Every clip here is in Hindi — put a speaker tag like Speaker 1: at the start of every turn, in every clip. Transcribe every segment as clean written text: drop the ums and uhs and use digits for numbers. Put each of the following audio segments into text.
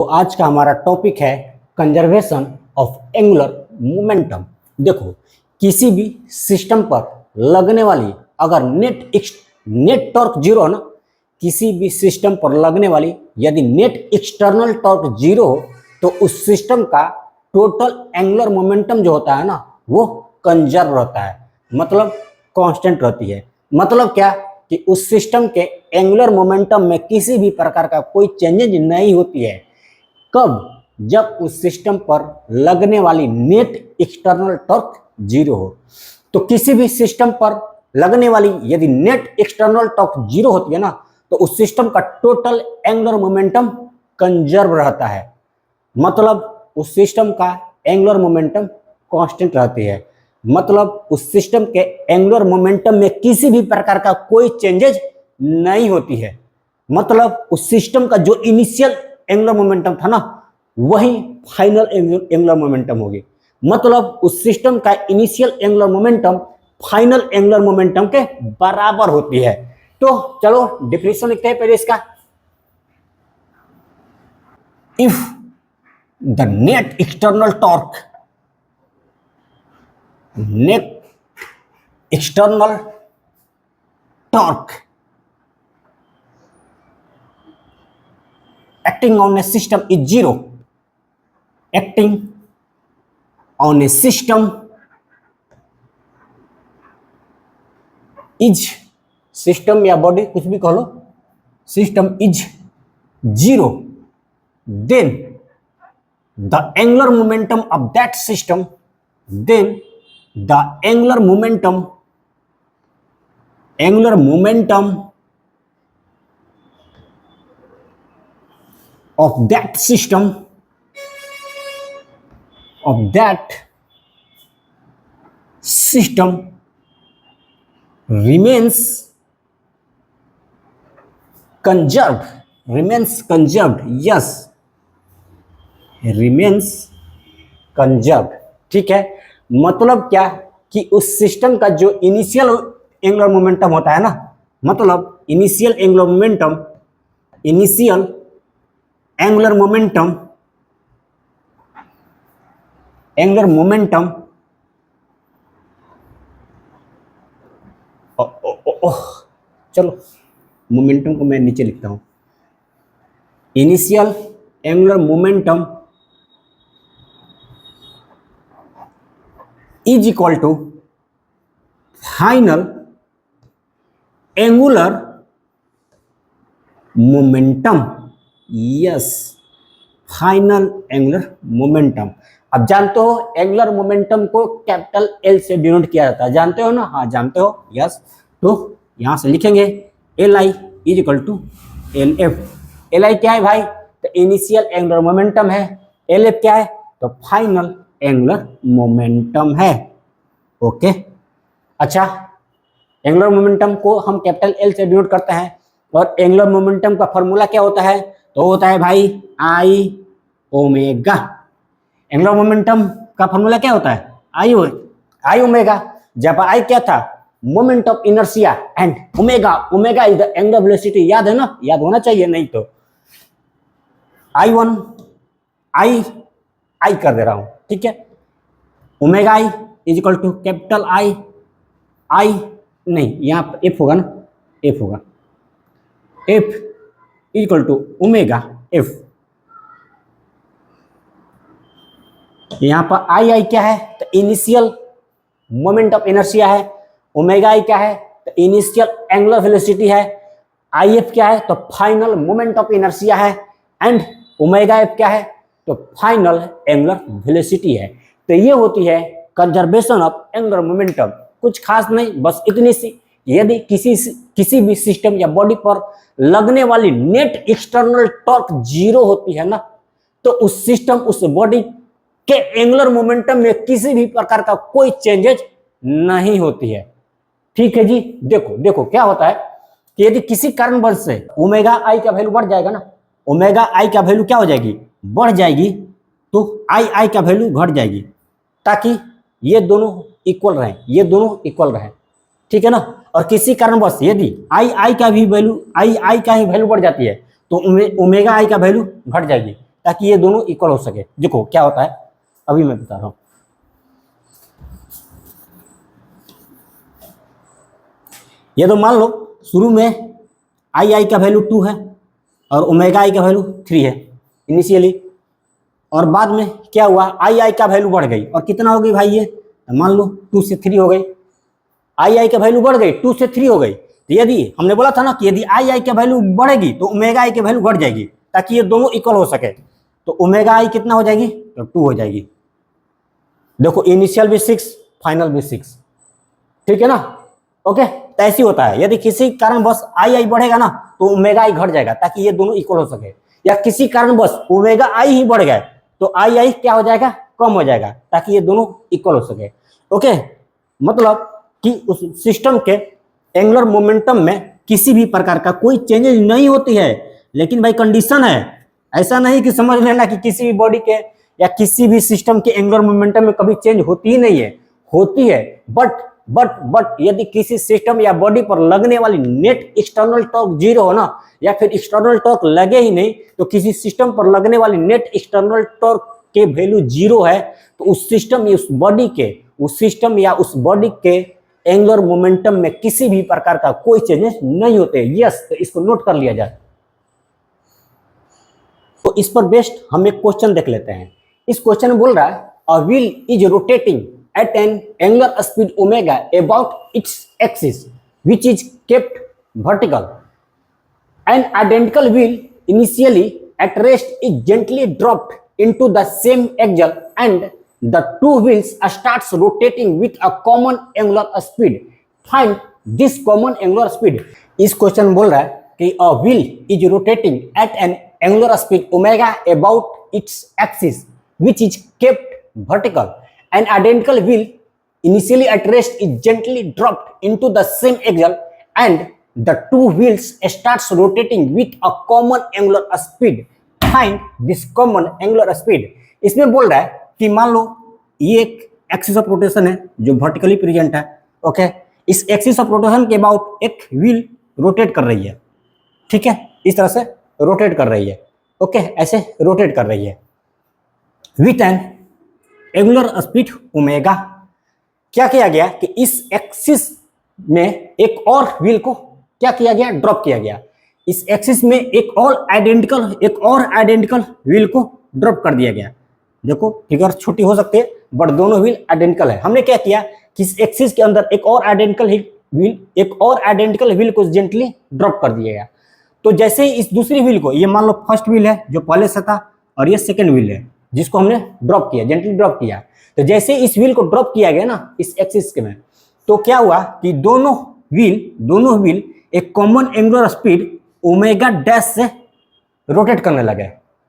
Speaker 1: तो आज का हमारा टॉपिक है कंजर्वेशन ऑफ एंगुलर मोमेंटम। देखो, किसी भी सिस्टम पर लगने वाली अगर नेट टॉर्क जीरो है ना, किसी भी सिस्टम पर लगने वाली यदि नेट एक्सटर्नल टॉर्क जीरो हो तो उस सिस्टम का टोटल एंगुलर मोमेंटम जो होता है ना वो कंजर्व रहता है, मतलब कांस्टेंट रहती है। मतलब क्या कि उस सिस्टम के एंगुलर मोमेंटम में किसी भी प्रकार का कोई चेंजेज नहीं होती है। कब? जब उस सिस्टम पर लगने वाली नेट एक्सटर्नल टॉर्क जीरो हो। तो किसी भी सिस्टम पर लगने वाली यदि नेट एक्सटर्नल टॉर्क जीरो होती है ना तो उस सिस्टम का टोटल एंगुलर मोमेंटम कंजर्व रहता है, मतलब उस सिस्टम का एंगुलर मोमेंटम कांस्टेंट रहती है। मतलब उस सिस्टम के एंगुलर मोमेंटम में किसी भी प्रकार का कोई चेंजेज नहीं होती है। मतलब उस सिस्टम का जो इनिशियल एंगुलर मोमेंटम था ना वही फाइनल एंगुलर मोमेंटम होगी। मतलब उस सिस्टम का initial angular momentum final angular momentum के बराबर होती है। तो चलो डेफिनेशन लिखते हैं पहले इसका। If the net external torque acting on a system is zero, acting on a system is, system या बॉडी कुछ भी कह लो, system is zero, then the angular momentum of that system, then the angular momentum of that system remains conserved, yes, remains conserved। ठीक है, मतलब क्या कि उस सिस्टम का जो इनिशियल एंगुलर मोमेंटम होता है ना, मतलब इनिशियल एंगुलर मोमेंटम चलो मोमेंटम को मैं नीचे लिखता हूं। Initial angular momentum is equal to final angular momentum, yes, final angular momentum. अब जानते हो एंगुलर मोमेंटम को कैपिटल एल से डिनोट किया जाता है, जानते हो ना? हाँ जानते हो, यस। तो यहां से लिखेंगे L I is equal to L F. L I क्या है भाई? तो इनिशियल एंगुलर मोमेंटम है। एल एफ क्या है? तो फाइनल एंगुलर मोमेंटम है। ओके, अच्छा, एंगुलर मोमेंटम को हम कैपिटल एल से डिनोट करते हैं और एंगुलर मोमेंटम का फॉर्मूला क्या होता है? तो होता है भाई आई ओमेगा। एंगुलर मोमेंटम का फॉर्मूला क्या होता है? आई ओमेगा। जब आई क्या था? Moment of inertia, and omega is the angular velocity. याद है ना? याद होना चाहिए, नहीं तो आई कर दे रहा हूं, ठीक है। Omega I is equal to capital I नहीं, यहां पर एफ होगा ना, एफ होगा, F is equal to omega F. यहां पर आई क्या है? तो इनिशियल मोमेंट ऑफ इनर्शिया है। ओमेगा आई क्या है? तो इनिशियल एंगुलर वेलोसिटी है। आई एफ क्या है? तो फाइनल मोमेंट ऑफ इनर्शिया है। एंड ओमेगा एफ क्या है? तो फाइनल एंगुलर वेलोसिटी है। तो ये होती है कंजर्वेशन ऑफ एंगुलर मोमेंटम। कुछ खास नहीं, बस इतनी सी। यदि किसी भी सिस्टम या बॉडी पर लगने वाली नेट एक्सटर्नल टॉर्क जीरो होती है ना तो उस सिस्टम, उस बॉडी के एंगुलर मोमेंटम में किसी भी प्रकार का कोई चेंजेज नहीं होती है। ठीक है जी। देखो क्या होता है कि यदि किसी कारणवश से ओमेगा आई का वैल्यू बढ़ जाएगा ना, ओमेगा आई का वैल्यू क्या हो जाएगी? बढ़ जाएगी, तो आई का वैल्यू घट जाएगी, ताकि ये दोनों इक्वल रहें, ठीक है ना। और किसी कारणवश यदि आई का ही वैल्यू बढ़ जाती है तो ओमेगा आई का वैल्यू घट जाएगी। ताकि ये दोनों इक्वल हो सके। देखो क्या होता है, अभी मैं बता रहा हूं। ये तो मान लो शुरू में आई का वैल्यू 2 है और ओमेगा आई का वैल्यू 3 है इनिशियली, और बाद में क्या हुआ, आई का वैल्यू बढ़ गई और कितना हो गई भाई, ये मान लो 2 से 3 हो गई। आई का वैल्यू बढ़ गई, 2 से 3 हो गई। तो यदि हमने बोला था ना कि यदि आई का वैल्यू बढ़ेगी तो ओमेगा आई की वैल्यू घट जाएगी ताकि ये दोनों इक्वल हो सके। तो ओमेगा आई कितना हो जाएगी, तो 2 हो जाएगी। देखो इनिशियल भी 6, फाइनल भी 6, ठीक है ना। ओके, तो ऐसी होता है, यदि किसी कारण बस आई बढ़ेगा ना तो ओमेगा आई घट जाएगा ताकि ये दोनों इक्वल हो सके, या किसी कारण बस ओमेगा आई ही बढ़ गए तो आई क्या हो जाएगा, कम हो जाएगा ताकि ये दोनों इक्वल हो सके। ओके, मतलब कि उस सिस्टम के एंगुलर मोमेंटम में किसी भी प्रकार का कोई चेंजेस नहीं होती है, लेकिन भाई कंडीशन है, ऐसा नहीं कि समझ लेना कि किसी भी बॉडी के या किसी भी सिस्टम के एंगुलर मोमेंटम में कभी चेंज होती ही नहीं है, होती है। बट यदि किसी सिस्टम या बॉडी पर लगने वाली नेट एक्सटर्नल टॉर्क जीरो हो ना, या फिर एक्सटर्नल टॉर्क लगे ही नहीं, तो किसी सिस्टम पर लगने वाली नेट एक्सटर्नल टॉर्क के वैल्यू जीरो है, तो उस सिस्टम या उस बॉडी के एंगुलर मोमेंटम में किसी भी प्रकार का कोई चेंजेस नहीं होते। यस, तो इसको नोट कर लिया जाए। तो इस पर बेस्ड हम एक क्वेश्चन देख लेते हैं। इस क्वेश्चन में बोल रहा है a wheel is rotating at an angular speed omega about its axis which is kept vertical. An identical wheel initially at rest is gently dropped into the same axle and the two wheels starts rotating with a common angular speed. Find this common angular speed. इस क्वेश्चन में बोल रहा है कि a wheel is rotating at an angular speed omega about its axis which is kept vertical. An identical wheel initially at rest is gently dropped into the same axle and the two wheels starts rotating with a common angular speed. Find this common angular speed. इसमें बोल रहा है कि मान लो ये एक एक्सिस ऑफ रोटेशन है जो वर्टिकली प्रेजेंट है। ओके, इस एक्सिस ऑफ रोटेशन के अबाउट एक व्हील रोटेट कर रही है, ठीक है, इस तरह से रोटेट कर रही है। ओके, ऐसे रोटेट कर रही है with an angular speed omega. क्या किया गया कि इस एक्सिस में एक और व्हील को क्या किया गया, ड्रॉप किया गया। इस एक्सिस में एक और आइडेंटिकल व्हील को ड्रॉप कर दिया गया। देखो फिगर छोटी हो सकती है बट दोनों व्हील आइडेंटिकल है। हमने क्या किया कि इस एक्सिस के अंदर एक और आइडेंटिकल व्हील को जेंटली ड्रॉप कर दिया गया। तो जैसे ही इस दूसरी व्हील को, ये मान लो फर्स्ट व्हील है जो पहले से था और ये सेकेंड व्हील है जिसको हमने ड्रॉप किया, जेंटली ड्रॉप किया। तो जैसे इस व्हील को ड्रॉप किया गया ना इस एक्सिस के में, तो क्या हुआ कि दोनों व्हील एक common angular speed omega dash से रोटेट करने लगे।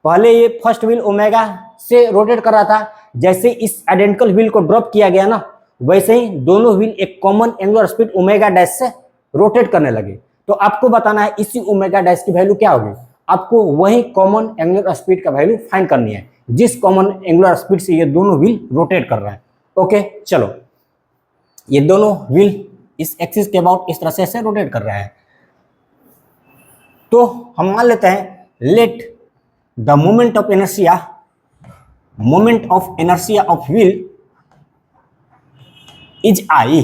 Speaker 1: पहले ये फर्स्ट व्हील ओमेगा से रोटेट कर रहा था, जैसे इस आइडेंटिकल व्हील को ड्रॉप किया गया ना, वैसे ही दोनों व्हील एक common angular speed omega dash से रोटेट करने लगे। तो आपको बताना है इसी ओमेगा डैश की वैल्यू क्या होगी, आपको वही कॉमन एंगुलर स्पीड का वैल्यू फाइंड करनी है जिस कॉमन एंगुलर स्पीड से ये दोनों व्हील रोटेट कर रहा है। ओके, चलो ये दोनों व्हील इस एक्सिस के अबाउट इस तरह से ऐसे रोटेट कर रहा है। तो हम मान लेते हैं let the moment of inertia of wheel is I.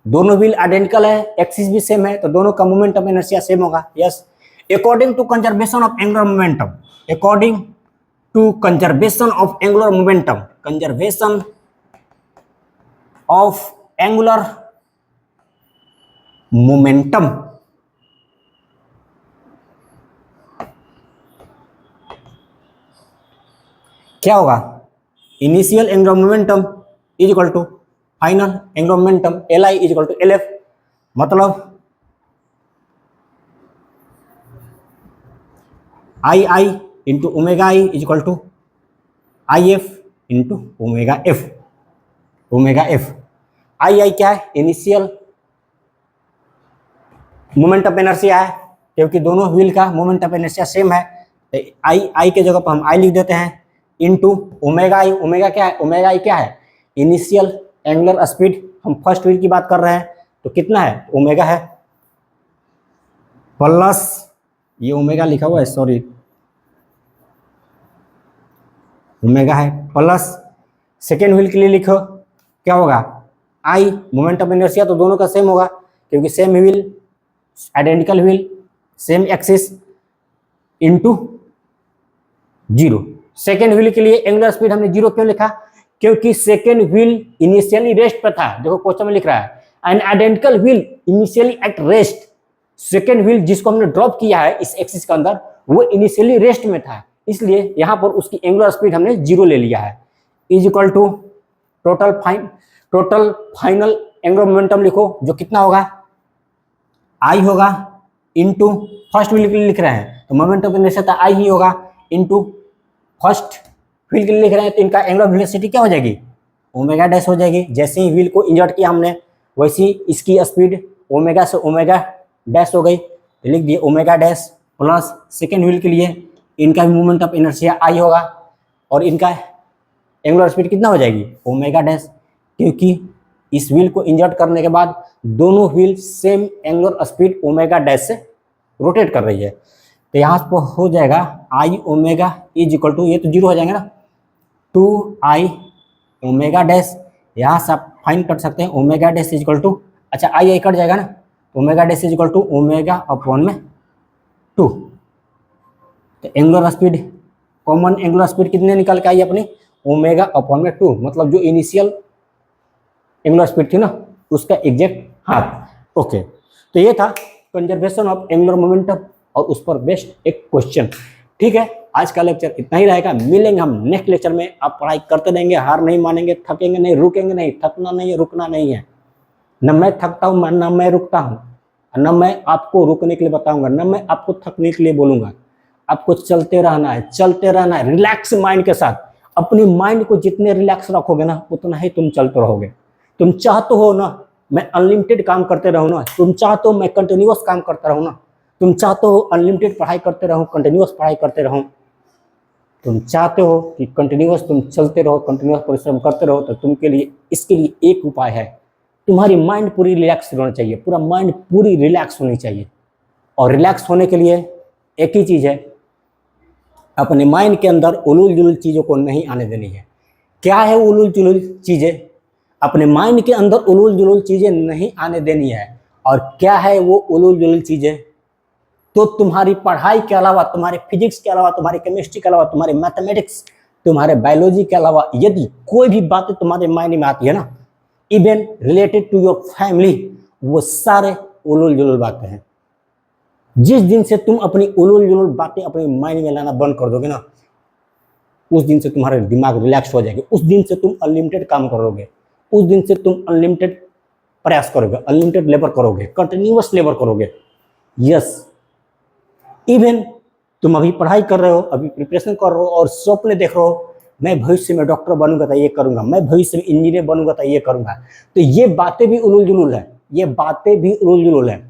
Speaker 1: दोनों व्हील आइडेंटिकल है, एक्सिस भी सेम है, तो दोनों का मोमेंट ऑफ इनर्शिया सेम होगा। Yes, according to conservation of angular momentum, according to conservation of angular momentum, conservation of angular momentum, क्या होगा, initial angular momentum is equal to final angular momentum L I is equal to L F. मतलब I into omega I is equal to I F into omega F. I क्या है, इनिशियल मोमेंट ऑफ इनर्शिया है, क्योंकि दोनों व्हील का मोमेंट ऑफ इनर्शिया सेम है। तो आई के जगह पर हम आई लिख देते हैं इंटू ओमेगा आई। ओमेगा क्या है, इनिशियल एंगुलर स्पीड। हम फर्स्ट व्हील की बात कर रहे हैं तो कितना है, ओमेगा है प्लस ये ओमेगा लिखा हुआ है, सॉरी ओमेगा है, प्लस सेकेंड व्हील के लिए लिखो क्या होगा, आई मोमेंट ऑफ इनर्शिया, तो दोनों का सेम होगा क्योंकि same wheel, identical wheel, same axis into zero. Second wheel के लिए एंगुलर स्पीड हमने जीरो क्यों लिखा, क्योंकि सेकेंड व्हील इनिशियली रेस्ट पर था, देखो क्वेश्चन में लिख रहा है an identical wheel initially at rest. Second wheel जिसको हमने ड्रॉप किया है इस एक्सिस के अंदर वो इनिशियली रेस्ट में था, इसलिए यहां पर उसकी एंगुलर स्पीड हमने जीरो ले लिया है। Is equal to total final angular momentum लिखो जो कितना होगा, आई होगा इनटू फर्स्ट व्हील के लिए लिख रहे हैं तो मोमेंट ऑफ इनर्शिया आई ही होगा इनटू फर्स्ट व्हील के लिए लिख रहे हैं तो इनका एंगुलर वेलोसिटी क्या हो जाएगी, ओमेगा डैश हो जाएगी। जैसे ही व्हील को इंजर्ट किया हमने वैसे ही इसकी स्पीड ओमेगा से ओमेगा डैश हो गई, तो लिख दिए omega dash plus second wheel के लिए इनका भी मूवमेंट ऑफ इनर्शिया आई होगा और इनका एंगुलर स्पीड कितना हो जाएगी, ओमेगा डैश, क्योंकि इस व्हील को इंजर्ट करने के बाद दोनों wheel same angular speed omega dash से रोटेट कर रही है, तो यहाँ पर हो जाएगा आई ओमेगा इज इक्वल टू, ये तो जीरो हो जाएंगे ना, 2i ओमेगा डैश, यहाँ से आप फाइन कर सकते हैं omega dash is equal to, अच्छा आई कट जाएगा ना, omega dash is equal to omega upon में 2। तो angular speed, common angular speed कितने निकल के आई अपनी, ओमेगा अपॉन में 2, मतलब जो इनिशियल एंगुलर स्पीड थी ना उसका एग्जैक्ट हाफ। ओके, तो ये था कंजर्वेशन ऑफ एंगुलर मोमेंटम और उस पर बेस्ड एक क्वेश्चन। ठीक है, आज का लेक्चर इतना ही रहेगा, मिलेंगे हम नेक्स्ट लेक्चर में। आप पढ़ाई करते रहेंगे, हार नहीं मानेंगे, थकेंगे नहीं, रुकेंगे नहीं, थकना नहीं है, रुकना नहीं है। न मैं थकता हूँ न मैं रुकता हूँ, न मैं आपको रुकने के लिए बताऊंगा, न मैं आपको थकने के लिए बोलूंगा। आपको चलते रहना है, चलते रहना है रिलैक्स माइंड के साथ। अपनी माइंड को जितने रिलैक्स रखोगे ना उतना ही तुम चलते रहोगे। तुम चाहते हो ना मैं अनलिमिटेड काम करते रहूँ ना, तुम चाहते हो मैं कंटिन्यूअस काम करता रहूँ ना, तुम चाहते हो अनलिमिटेड पढ़ाई करते रहूँ, कंटिन्यूअस पढ़ाई करते रहूँ, तुम चाहते हो कि कंटिन्यूअस तुम चलते रहो, कंटिन्यूअस परिश्रम करते रहो, तो तुमके लिए इसके लिए एक उपाय है, तुम्हारी माइंड पूरी रिलैक्स होना चाहिए, पूरा माइंड पूरी रिलैक्स होनी चाहिए। और रिलैक्स होने के लिए एक ही चीज़ है, अपने माइंड के अंदर उलूल जुलूल चीज़ों को नहीं आने देनी है। क्या है उलूल जुलूल चीज़ें? अपने माइंड के अंदर उलूल जुलूल चीज़ें नहीं आने देनी है। और क्या है वो उलूल जुलूल चीज़ें? तो तुम्हारी पढ़ाई के अलावा, तुम्हारे फिजिक्स के अलावा, तुम्हारे केमिस्ट्री के अलावा, तुम्हारे मैथमेटिक्स, तुम्हारे बायोलॉजी के अलावा यदि कोई भी बातें तुम्हारे माइंड में आती है ना, even related to your family, वो सारे उलूल जुलूल बातें हैं। जिस दिन से तुम अपनी उलूल जुलूल बातें अपने माइंड में लाना बंद कर दोगे ना, उस दिन से तुम्हारा दिमाग रिलैक्स हो जाएगा, उस दिन से तुम अनलिमिटेड काम करोगे, उस दिन से तुम अनलिमिटेड प्रयास करोगे, अनलिमिटेड लेबर करोगे, कंटिन्यूअस लेबर करोगे। यस, इवन तुम अभी पढ़ाई कर रहे हो, अभी प्रिपरेशन कर रहे हो और स्वप्न देख रहे हो, मैं भविष्य में डॉक्टर बनूंगा तो ये करूंगा, मैं भविष्य में इंजीनियर बनूंगा तो ये करूंगा, तो ये बातें भी उलूल जुलूल है, ये बातें भी उलूल जुलूल है।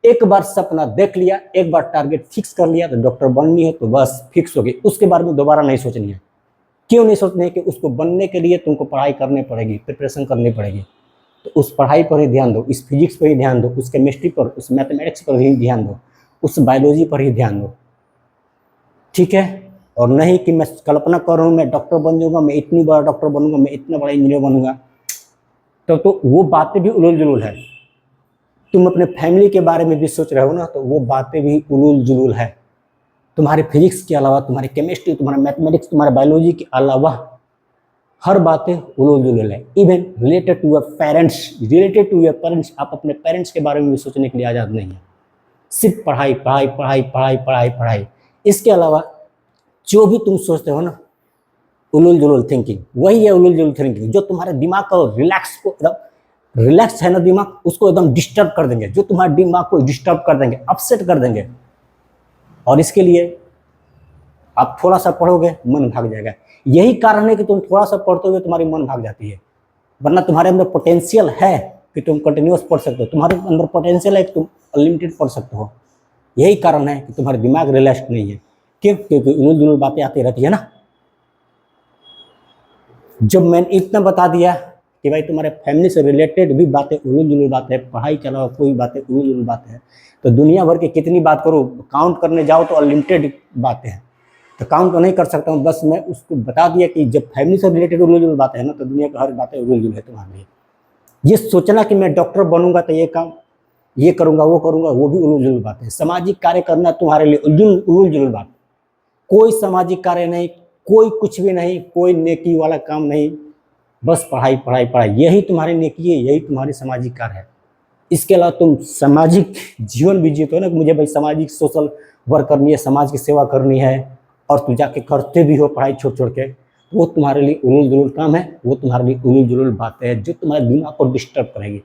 Speaker 1: एक बार सपना देख लिया, एक बार टारगेट फिक्स कर लिया तो डॉक्टर बननी है तो बस फिक्स हो गई, उसके बारे में दोबारा नहीं सोचनी है। क्यों नहीं सोचनी है? कि उसको बनने के लिए तुमको पढ़ाई करनी पड़ेगी, प्रिपरेशन करनी पड़ेगी, तो उस पढ़ाई पर ही ध्यान दो, इस फिजिक्स पर ही ध्यान दो, उस केमिस्ट्री पर, उस मैथमेटिक्स पर ही ध्यान दो, उस बायोलॉजी पर ही ध्यान दो। ठीक है, और नहीं कि मैं कल्पना कर रहा हूँ मैं डॉक्टर बन जाऊंगा, मैं इतनी बड़ा डॉक्टर बनूंगा, मैं इतना बड़ा इंजीनियर बनूंगा, तो वो बातें भी उलूल जुलूल है। तुम अपने फैमिली के बारे में भी सोच रहे हो ना, तो वो बातें भी उलूल जुलूल है। तुम्हारे फिजिक्स के अलावा, तुम्हारे केमिस्ट्री, तुम्हारा मैथमेटिक्स, तुम्हारे बायोलॉजी के अलावा हर बातें उलूल जुलूल है। Even related to your parents, related to your parents, आप अपने पेरेंट्स के बारे में भी सोचने के लिए आज़ाद नहीं है। सिर्फ पढ़ाई पढ़ाई पढ़ाई पढ़ाई पढ़ाई पढ़ाई, इसके अलावा जो भी तुम सोचते हो ना उलूल जुलूल थिंकिंग, वही है उलूल जुलूल थिंकिंग, जो तुम्हारे दिमाग को रिलैक्स को एकदम रिलैक्स है ना दिमाग, उसको एकदम डिस्टर्ब कर देंगे, जो तुम्हारे दिमाग को डिस्टर्ब कर देंगे, अपसेट कर देंगे। और इसके लिए आप थोड़ा सा पढ़ोगे मन भाग जाएगा। यही कारण है कि तुम थोड़ा सा पढ़ते हुए तुम्हारी मन भाग जाती है, वरना तुम्हारे अंदर पोटेंशियल है कि तुम कंटिन्यूअस पढ़ सकते हो, तुम्हारे अंदर पोटेंशियल है कि तुम अनलिमिटेड पढ़ सकते हो। यही कारण है कि तुम्हारा दिमाग रिलैक्स नहीं है। क्यों? क्योंकि उलूल जुलूल बातें आती रहती है ना। जब मैंने इतना बता दिया कि भाई तुम्हारे फैमिली से रिलेटेड भी बातें उलूल जुलूल बातें है, पढ़ाई के अलावा कोई बातें उलूल जुलूल बातें है, तो दुनिया भर की कितनी बात करो, काउंट करने जाओ तो अनलिमिटेड बातें हैं। काउंट तो नहीं कर सकता हूँ, बस मैं उसको बता दिया कि जब फैमिली से रिलेटेड उलझुल बातें है ना, तो दुनिया की हर बातें उलझुल है तुम्हारे लिए। ये सोचना कि मैं डॉक्टर बनूंगा तो ये काम ये करूंगा वो भी उलझुल बात है। सामाजिक कार्य करना तुम्हारे लिए उलझुल बात। कोई सामाजिक कार्य नहीं, कोई कुछ भी नहीं, कोई नेकी वाला काम नहीं, बस पढ़ाई पढ़ाई पढ़ाई, यही तुम्हारी नेकी है, यही तुम्हारी सामाजिक कार्य है। इसके अलावा तुम सामाजिक जीवन भी जीते हो ना, मुझे भाई सामाजिक सोशल वर्क करनी है, समाज की सेवा करनी है, और तुम जाके करते भी हो पढ़ाई छोड़ छोड़ के, वो तुम्हारे लिए उलूल जुलूल काम है, वो तुम्हारे लिए उलूल जुलूल बातें हैं जो तुम्हारे दिमाग को डिस्टर्ब करेगी,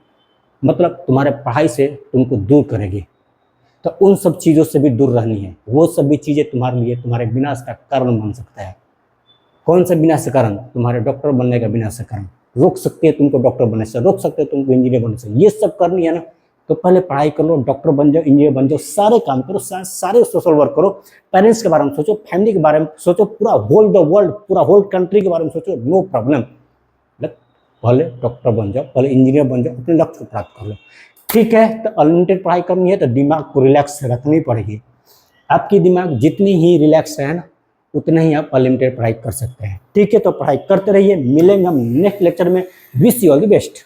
Speaker 1: मतलब तुम्हारे पढ़ाई से तुमको दूर करेगी। तो उन सब चीज़ों से भी दूर रहनी है। वो सभी चीज़ें तुम्हारे लिए तुम्हारे विनाश का कारण बन सकता है। कौन सा विनाश का कारण? तुम्हारे डॉक्टर बनने का विनाश का कारण। रोक सकते हैं तुमको डॉक्टर बनने से, रोक सकते हैं तुमको इंजीनियर बनने से। ये सब करनी है ना, तो पहले पढ़ाई कर लो, डॉक्टर बन जाओ, इंजीनियर बन जाओ, सारे काम करो, सारे सोशल वर्क करो, पेरेंट्स के बारे में सोचो, फैमिली के बारे में सोचो, पूरा होल द वर्ल्ड, पूरा होल कंट्री के बारे में सोचो, नो प्रॉब्लम। पहले डॉक्टर बन जाओ, पहले इंजीनियर बन जाओ, अपने लक्ष्य को प्राप्त कर लो। ठीक है, तो अनलिमिटेड पढ़ाई करनी है तो दिमाग को रिलैक्स रखनी पड़ेगी। आपकी दिमाग जितनी ही रिलैक्स है ना, उतना ही आप अनलिमिटेड पढ़ाई कर सकते हैं। ठीक है, तो पढ़ाई करते रहिए। मिलेंगे हम नेक्स्ट लेक्चर में। Wish you all the best.